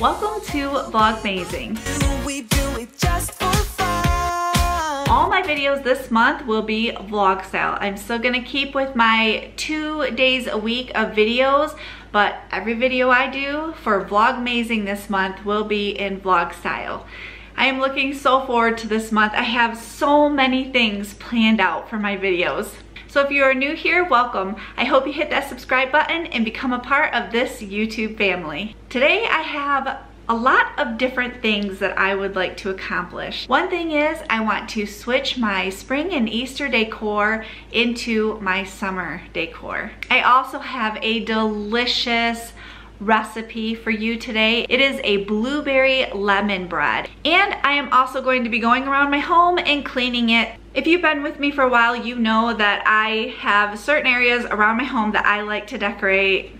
Welcome to Vlog MAY-zing. All my videos this month will be vlog style. I'm still gonna keep with my 2 days a week of videos, but every video I do for Vlog MAY-zing this month will be in vlog style. I am looking so forward to this month. I have so many things planned out for my videos. So if you are new here, welcome. I hope you hit that subscribe button and become a part of this YouTube family. Today I have a lot of different things that I would like to accomplish. One thing is I want to switch my spring and Easter decor into my summer decor. I also have a delicious recipe for you today. It is a blueberry lemon bread. And I am also going to be going around my home and cleaning it. If you've been with me for a while, you know that I have certain areas around my home that I like to decorate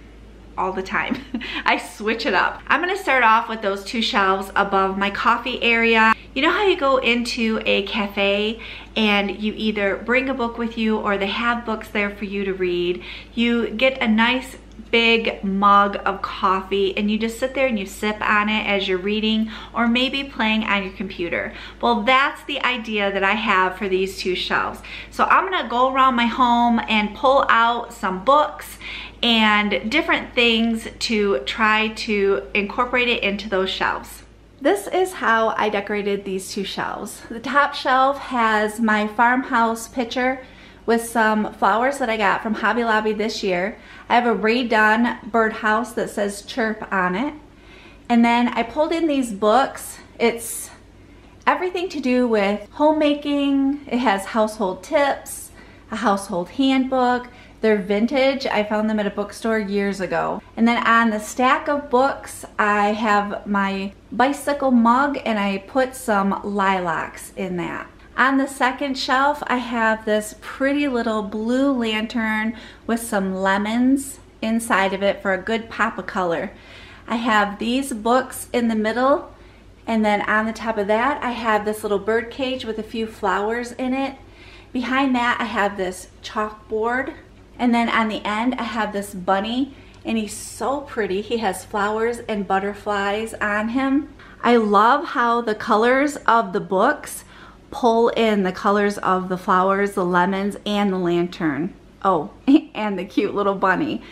all the time. I switch it up. I'm gonna start off with those 2 shelves above my coffee area. You know how you go into a cafe and you either bring a book with you or they have books there for you to read. You get a nice big mug of coffee and you just sit there and you sip on it as you're reading or maybe playing on your computer. Well, that's the idea that I have for these 2 shelves. So I'm gonna go around my home and pull out some books and different things to try to incorporate it into those shelves. This is how I decorated these 2 shelves. The top shelf has my farmhouse picture with some flowers that I got from Hobby Lobby this year. I have a redone birdhouse that says chirp on it. And then I pulled in these books. It's everything to do with homemaking. It has household tips, a household handbook. They're vintage. I found them at a bookstore years ago. And then on the stack of books, I have my bicycle mug and I put some lilacs in that. On the second shelf, I have this pretty little blue lantern with some lemons inside of it for a good pop of color. I have these books in the middle, and then on the top of that, I have this little bird cage with a few flowers in it. Behind that, I have this chalkboard, and then on the end, I have this bunny, and he's so pretty. He has flowers and butterflies on him. I love how the colors of the books pull in the colors of the flowers, the lemons, and the lantern. Oh, and the cute little bunny.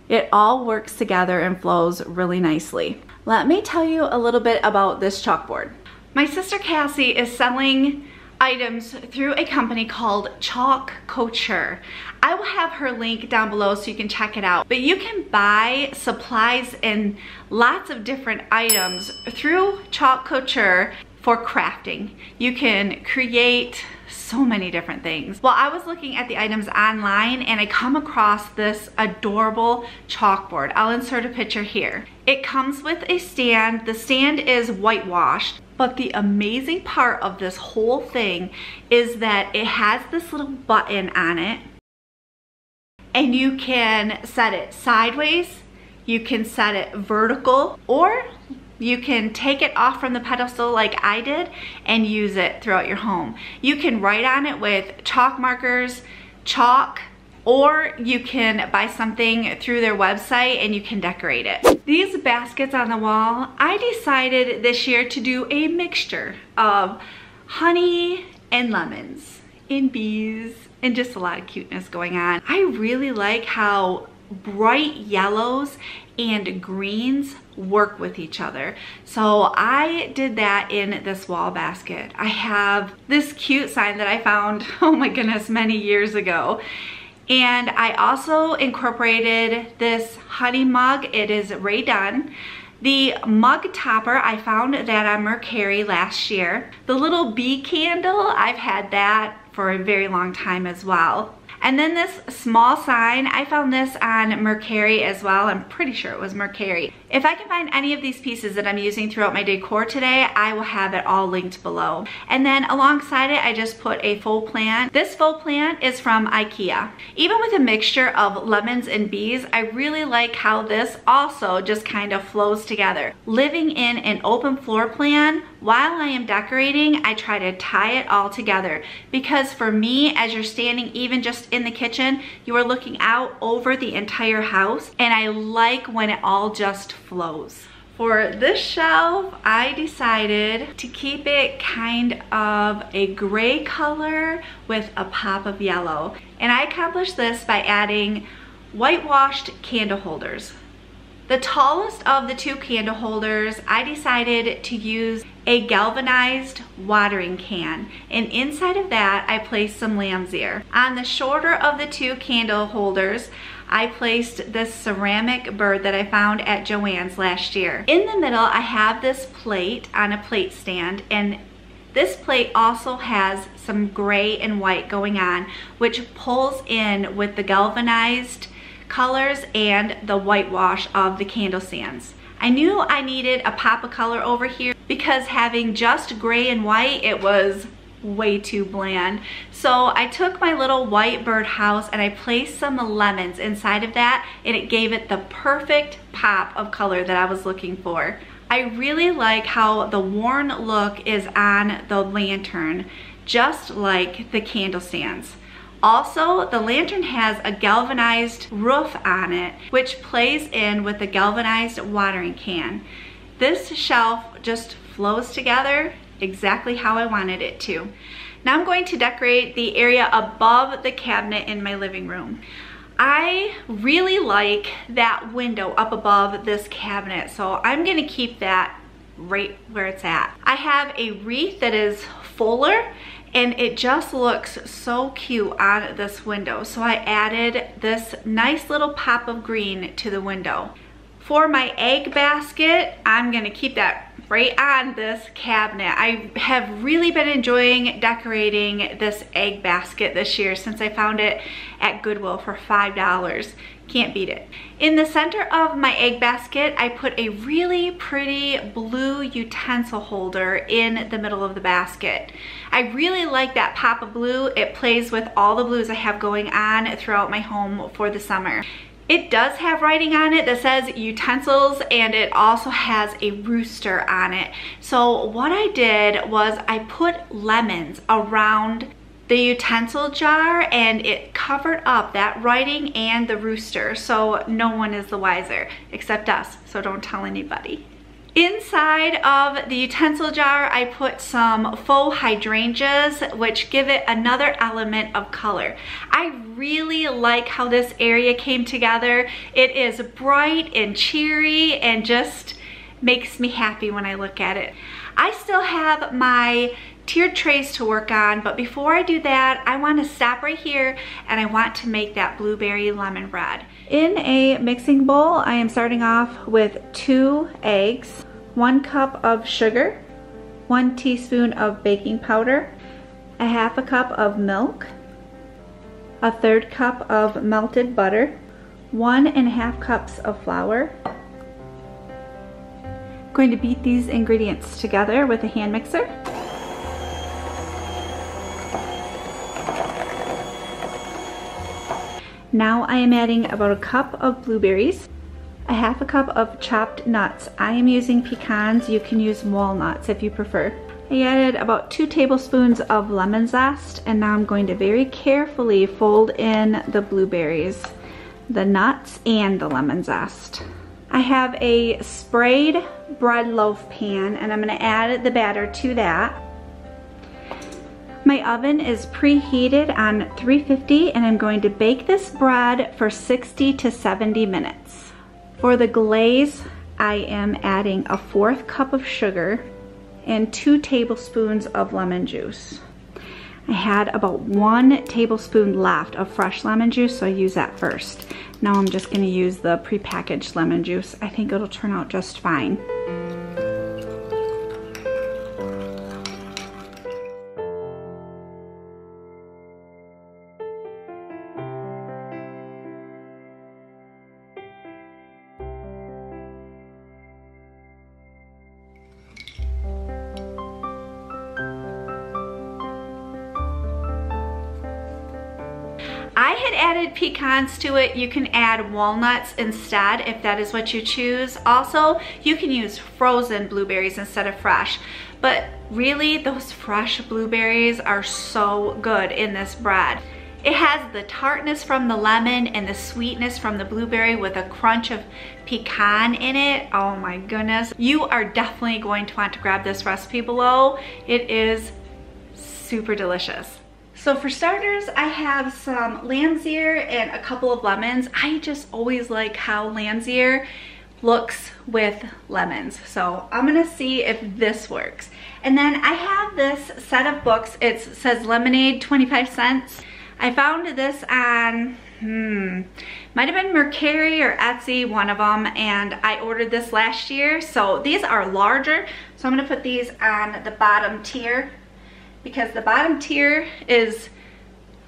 It all works together and flows really nicely. Let me tell you a little bit about this chalkboard. My sister Cassie is selling items through a company called Chalk Couture. I will have her link down below so you can check it out. But you can buy supplies and lots of different items through Chalk Couture for crafting. You can create so many different things. Well, I was looking at the items online and I come across this adorable chalkboard. I'll insert a picture here. It comes with a stand. The stand is whitewashed, but the amazing part of this whole thing is that it has this little button on it and you can set it sideways, you can set it vertical, or you can take it off from the pedestal like I did and use it throughout your home. You can write on it with chalk markers, chalk, or you can buy something through their website and you can decorate it. These baskets on the wall, I decided this year to do a mixture of honey and lemons and bees and just a lot of cuteness going on. I really like how bright yellows and greens work with each other. So I did that in this wall basket. I have this cute sign that I found, oh my goodness, many years ago. And I also incorporated this honey mug. It is redone. The mug topper, I found that on Mercari last year. The little bee candle, I've had that for a very long time as well. And then this small sign, I found this on Mercari as well. I'm pretty sure it was Mercari. If I can find any of these pieces that I'm using throughout my decor today, I will have it all linked below. And then alongside it, I just put a faux plant. This faux plant is from IKEA. Even with a mixture of lemons and bees, I really like how this also just kind of flows together. Living in an open floor plan, while I am decorating, I try to tie it all together. Because for me, as you're standing even just in the kitchen, you are looking out over the entire house, and I like when it all just flows. For this shelf, I decided to keep it kind of a gray color with a pop of yellow. And I accomplished this by adding whitewashed candle holders. The tallest of the two candle holders, I decided to use a galvanized watering can, and inside of that I placed some lamb's ear. On the shorter of the two candle holders, I placed this ceramic bird that I found at Joann's last year. In the middle, I have this plate on a plate stand, and this plate also has some gray and white going on, which pulls in with the galvanized colors and the whitewash of the candle stands. I knew I needed a pop of color over here because having just gray and white, it was way too bland. So I took my little white birdhouse and I placed some lemons inside of that, and it gave it the perfect pop of color that I was looking for. I really like how the worn look is on the lantern, just like the candle stands. Also, the lantern has a galvanized roof on it, which plays in with the galvanized watering can. This shelf just flows together exactly how I wanted it to. Now I'm going to decorate the area above the cabinet in my living room. I really like that window up above this cabinet, so I'm gonna keep that right where it's at. I have a wreath that is fuller, and it just looks so cute on this window. So I added this nice little pop of green to the window. For my egg basket, I'm gonna keep that right on this cabinet. I have really been enjoying decorating this egg basket this year since I found it at Goodwill for $5. Can't beat it. In the center of my egg basket, I put a really pretty blue utensil holder in the middle of the basket. I really like that pop of blue. It plays with all the blues I have going on throughout my home for the summer. It does have writing on it that says utensils, and it also has a rooster on it. So what I did was I put lemons around the utensil jar, and it covered up that writing and the rooster, so no one is the wiser except us, so don't tell anybody. Inside of the utensil jar, I put some faux hydrangeas, which give it another element of color. I really like how this area came together. It is bright and cheery and just makes me happy when I look at it. I still have my tiered trays to work on, but before I do that, I want to stop right here and I want to make that blueberry lemon bread. In a mixing bowl, I am starting off with 2 eggs, 1 cup of sugar, 1 teaspoon of baking powder, a half a cup of milk, a 1/3 cup of melted butter, 1 1/2 cups of flour. I'm going to beat these ingredients together with a hand mixer. Now I am adding about a cup of blueberries, a half a cup of chopped nuts. I am using pecans. You can use walnuts if you prefer. I added about 2 tablespoons of lemon zest, and now I'm going to very carefully fold in the blueberries, the nuts, and the lemon zest. I have a sprayed bread loaf pan, and I'm going to add the batter to that. My oven is preheated on 350, and I'm going to bake this bread for 60 to 70 minutes. For the glaze, I am adding a 1/4 cup of sugar and 2 tablespoons of lemon juice. I had about 1 tablespoon left of fresh lemon juice, so I use that first. Now I'm just going to use the prepackaged lemon juice. I think it'll turn out just fine. I had added pecans to it. You can add walnuts instead if that is what you choose. Also, you can use frozen blueberries instead of fresh. But really, those fresh blueberries are so good in this bread. It has the tartness from the lemon and the sweetness from the blueberry with a crunch of pecan in it. Oh my goodness. You are definitely going to want to grab this recipe below. It is super delicious. So for starters, I have some lamb's ear and a couple of lemons. I just always like how lamb's ear looks with lemons. So I'm gonna see if this works. And then I have this set of books. It says lemonade, 25 cents. I found this on, might have been Mercari or Etsy, one of them, and I ordered this last year. So these are larger. So I'm gonna put these on the bottom tier because the bottom tier is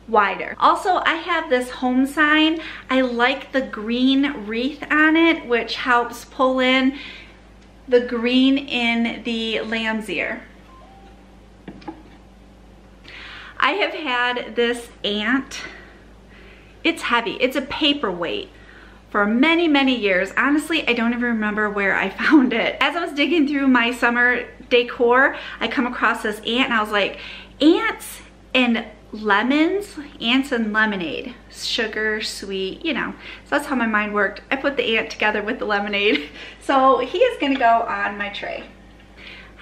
wider. Also, I have this home sign. I like the green wreath on it, which helps pull in the green in the lamb's ear. I have had this ant. It's heavy. It's a paperweight for many, many years. Honestly, I don't even remember where I found it. As I was digging through my summer decor, I come across this ant and I was like, ants and lemons, ants and lemonade, sugar, sweet, you know. So that's how my mind worked. I put the ant together with the lemonade. So he is gonna go on my tray.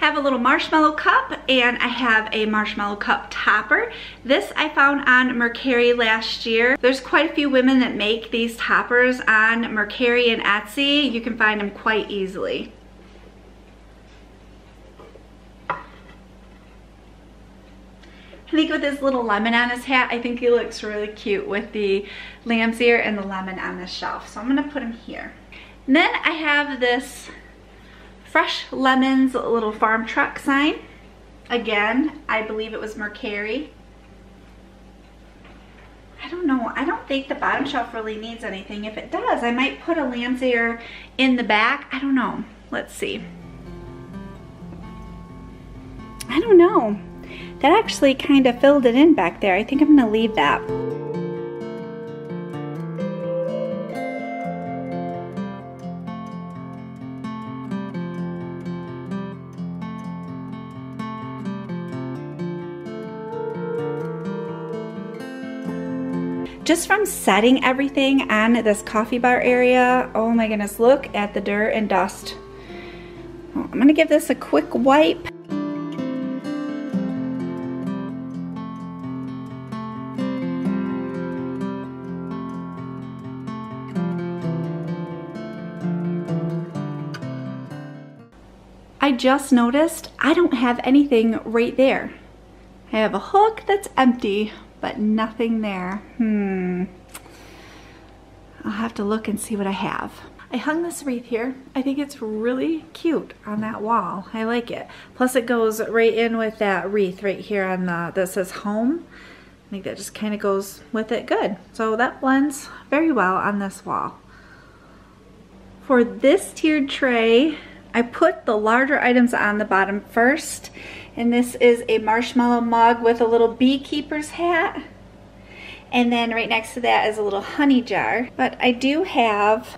I have a little marshmallow cup and I have a marshmallow cup topper. This I found on Mercari last year. There's quite a few women that make these toppers on Mercari and Etsy. You can find them quite easily. I think with this little lemon on his hat, I think he looks really cute with the lamb's ear and the lemon on this shelf. So I'm gonna put him here. And then I have this Fresh Lemons little farm truck sign. Again, I believe it was Mercari. I don't know, I don't think the bottom shelf really needs anything. If it does, I might put a lamb's ear in the back. I don't know, let's see. I don't know. That actually kind of filled it in back there. I think I'm gonna leave that. Just from setting everything on this coffee bar area, oh my goodness, look at the dirt and dust. Oh, I'm gonna give this a quick wipe. I just noticed I don't have anything right there. I have a hook that's empty, but nothing there. I'll have to look and see what I have. I hung this wreath here. I think it's really cute on that wall. I like it. Plus it goes right in with that wreath right here on the, that says home. I think that just kind of goes with it good. So that blends very well on this wall. For this tiered tray, I put the larger items on the bottom first, and this is a marshmallow mug with a little beekeeper's hat, and then right next to that is a little honey jar. But I do have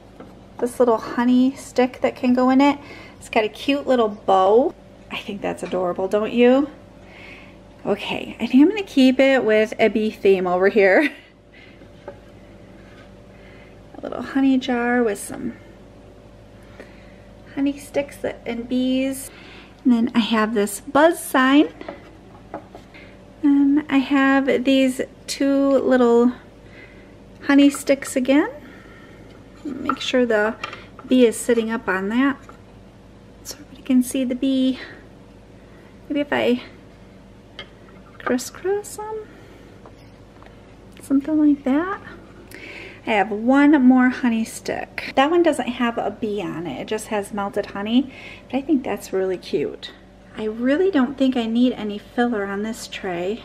this little honey stick that can go in it. It's got a cute little bow. I think that's adorable, don't you? Okay, I think I'm gonna keep it with a bee theme over here. A little honey jar with some honey sticks and bees. And then I have this buzz sign. And I have these two little honey sticks again. Make sure the bee is sitting up on that so everybody can see the bee. Maybe if I crisscross them, something like that. I have one more honey stick. That one doesn't have a bee on it. It just has melted honey, but I think that's really cute. I really don't think I need any filler on this tray.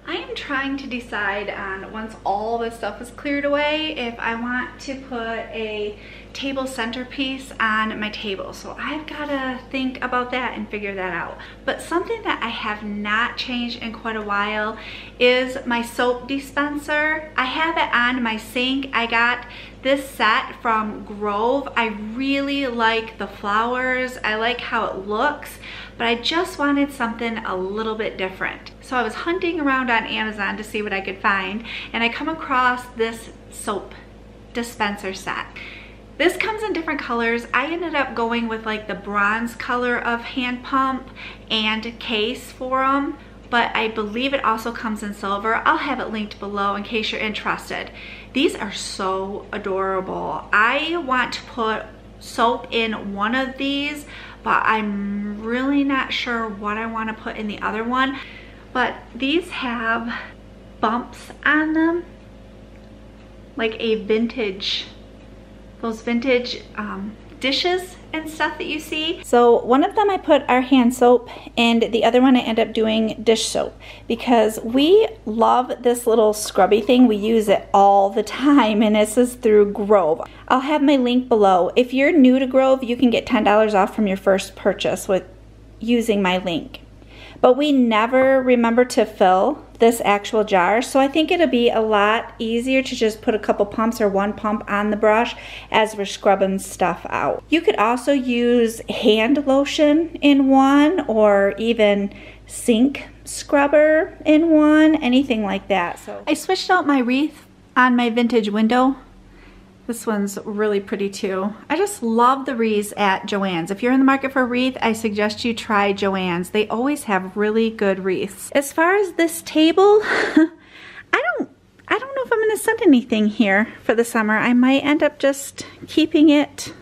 I am trying to decide on, once all this stuff is cleared away, if I want to put a table centerpiece on my table. So I've gotta think about that and figure that out. But something that I have not changed in quite a while is my soap dispenser. I have it on my sink. I got this set from Grove. I really like the flowers. I like how it looks, but I just wanted something a little bit different. So I was hunting around on Amazon to see what I could find, and I come across this soap dispenser set. This comes in different colors. I ended up going with like the bronze color of hand pump and case for them, but I believe it also comes in silver. I'll have it linked below in case you're interested. These are so adorable. I want to put soap in one of these, but I'm really not sure what I want to put in the other one. But these have bumps on them, like a vintage, those vintage dishes and stuff that you see. So one of them I put our hand soap, and the other one I end up doing dish soap, because we love this little scrubby thing. We use it all the time, and this is through Grove. I'll have my link below. If you're new to Grove, you can get $10 off from your first purchase with using my link. But we never remember to fill this actual jar, so I think it'll be a lot easier to just put a couple pumps or one pump on the brush as we're scrubbing stuff out. You could also use hand lotion in one, or even sink scrubber in one, anything like that. So I switched out my wreath on my vintage window. This one's really pretty too. I just love the wreaths at Joann's. If you're in the market for a wreath, I suggest you try Joann's. They always have really good wreaths. As far as this table, I don't know if I'm gonna set anything here for the summer. I might end up just keeping it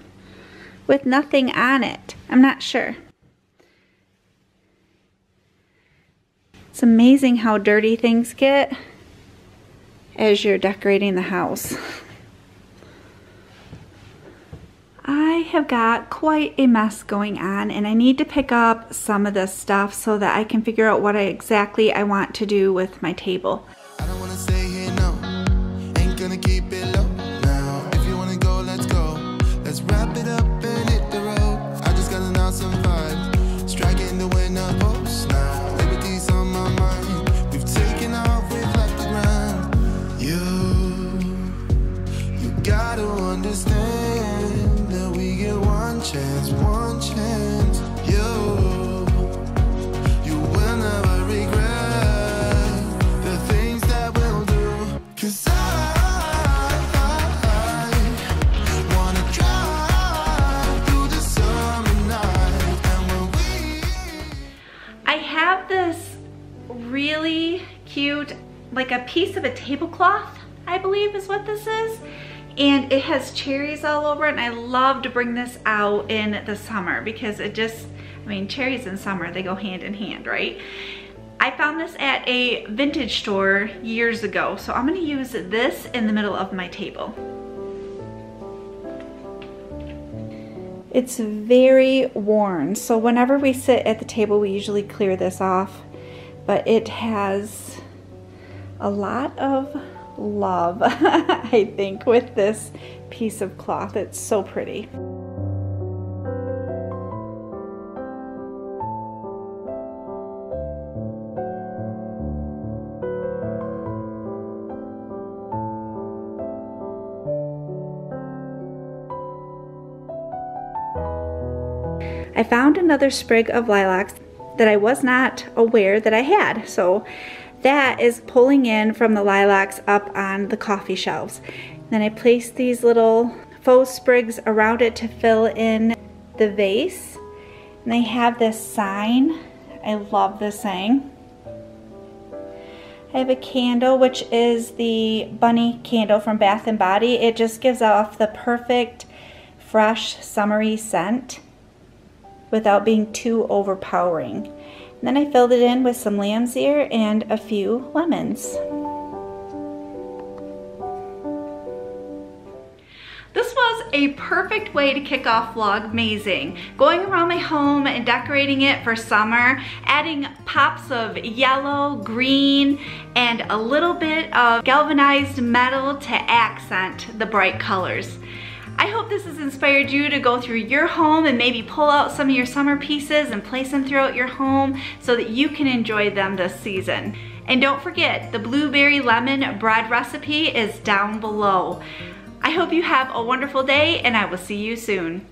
with nothing on it. I'm not sure. It's amazing how dirty things get as you're decorating the house. I have got quite a mess going on, and I need to pick up some of this stuff so that I can figure out what exactly I want to do with my table. I don't wanna stay here, no. Ain't gonna keep it low now. If you wanna go, let's go. Let's wrap it up and hit the road. I just got an awesome vibe, striking the winner post now. Liberty's on my mind. We've taken off, we've left the ground. You gotta understand. One chance, you will never regret the things that we'll do. 'Cause I wanna drive through the summer night, and when I have this really cute, like a piece of a tablecloth, I believe is what this is. And it has cherries all over it, and I love to bring this out in the summer because it just, I mean, cherries in summer, they go hand in hand, right? I found this at a vintage store years ago, so I'm gonna use this in the middle of my table. It's very worn, so whenever we sit at the table, we usually clear this off, but it has a lot of love, I think, with this piece of cloth. It's so pretty. I found another sprig of lilacs that I was not aware that I had, so that is pulling in from the lilacs up on the coffee shelves. Then I placed these little faux sprigs around it to fill in the vase. And they have this sign. I love this saying. I have a candle, which is the bunny candle from Bath & Body. It just gives off the perfect, fresh, summery scent without being too overpowering. And then I filled it in with some lamb's ear and a few lemons. This was a perfect way to kick off vlog May-zing. Going around my home and decorating it for summer, adding pops of yellow, green, and a little bit of galvanized metal to accent the bright colors. I hope this has inspired you to go through your home and maybe pull out some of your summer pieces and place them throughout your home so that you can enjoy them this season. And don't forget, the blueberry lemon bread recipe is down below. I hope you have a wonderful day, and I will see you soon.